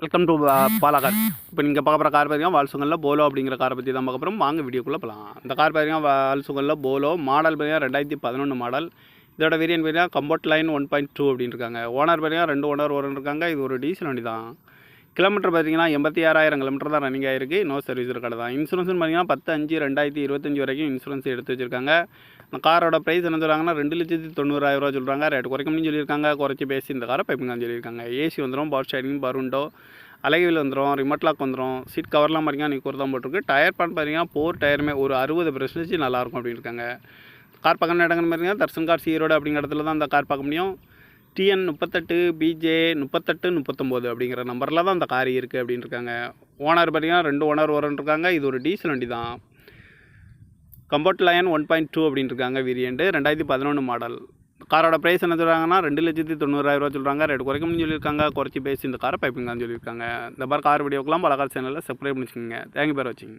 Welcome to பாலாகார். இப்போ நீங்கள் பார்க்க போகிற கார் பார்த்தீங்கன்னா வால்சுங்கலில் போலோ அப்படிங்கிற காரை பற்றி தான் பார்க்க போகிறோம். வாங்க வீடியோக்குள்ளே போகலாம். இந்த கார் பார்த்தீங்கன்னா வால்சுங்கலில் போலோ மாடல் பார்த்தீங்கன்னா 2011 மாடல். இதோட வேரியன்ட் பார்த்தீங்கன்னா கம்போர்ட் லைன் 1.2 அப்படின்னு இருக்காங்க. ஓனர் பார்த்தீங்கன்னா 2 ஓனர் இருக்காங்க. இது ஒரு டீசல் வண்டி தான். கிலோமீட்டர் பார்த்தீங்கன்னா 86,000 கிலோமீட்டர் தான் ரன்னிங் ஆகிருக்கு. நோ சர்வீஸ் கடை தான். இன்சூரன்ஸ்னு பார்த்தீங்கன்னா 10/5/2025 வரைக்கும் இன்சூரன்ஸ் எடுத்து வச்சுருக்காங்க. இந்த காரோட ப்ரைஸ் என்ன சொல்கிறாங்கன்னா 2,90,000 சொல்கிறாங்க. ரேட்டு குறைக்கணும்னு சொல்லியிருக்காங்க. குறைச்சி பேசி இந்த காரை பைப்புங்கன்னு சொல்லியிருக்காங்க. ஏசி வந்துடும், பவர் ஸ்டேரிங், பவர் விண்டோ, அலைவில் வந்துடும், ரிமோட் லாக் வந்துடும். சீட் கவர்லாம் பார்த்தீங்கன்னா நீ தான் போட்டிருக்கு. டயர் பான் பார்த்தீங்கன்னா 4 டயருமே ஒரு 60% நல்லாயிருக்கும் அப்படின்னு இருக்காங்க. கார் பார்க்கணும் இடங்கன்னு பார்த்தீங்கன்னா தர்சன் கார் ஈரோடு அப்படிங்கிற இடத்துல தான் அந்த கார் பார்க்க முடியும். TN 38 BJ 3839 அப்படிங்கிற நம்பரில் தான் அந்த கார் இருக்குது அப்படின்னு இருக்காங்க. ஓனர் பார்த்தீங்கன்னா 2 ஓனர் இருக்காங்க. இது ஒரு டீசல் வண்டி தான். கம்போர்ட் லைன் 1.2 அப்படின்னு இருக்காங்க. Variant 2011 model. காரோட ப்ரைஸ் என்ன சொல்கிறாங்கன்னா 2,90,000 சொல்கிறாங்க. ரேட்டு குறைக்கணும்னு சொல்லியிருக்காங்க. குறைச்சி பேசி இந்த காரை பைப்பிங்கான்னு சொல்லியிருக்காங்க. இந்த மாதிரி கார் வீடியோக்கெல்லாம் பல கார் சேனலில் சப்ஸ்கிரைப் பண்ணிச்சுக்கோங்க. தேங்க்யூ ஃபார் வாட்சிங்.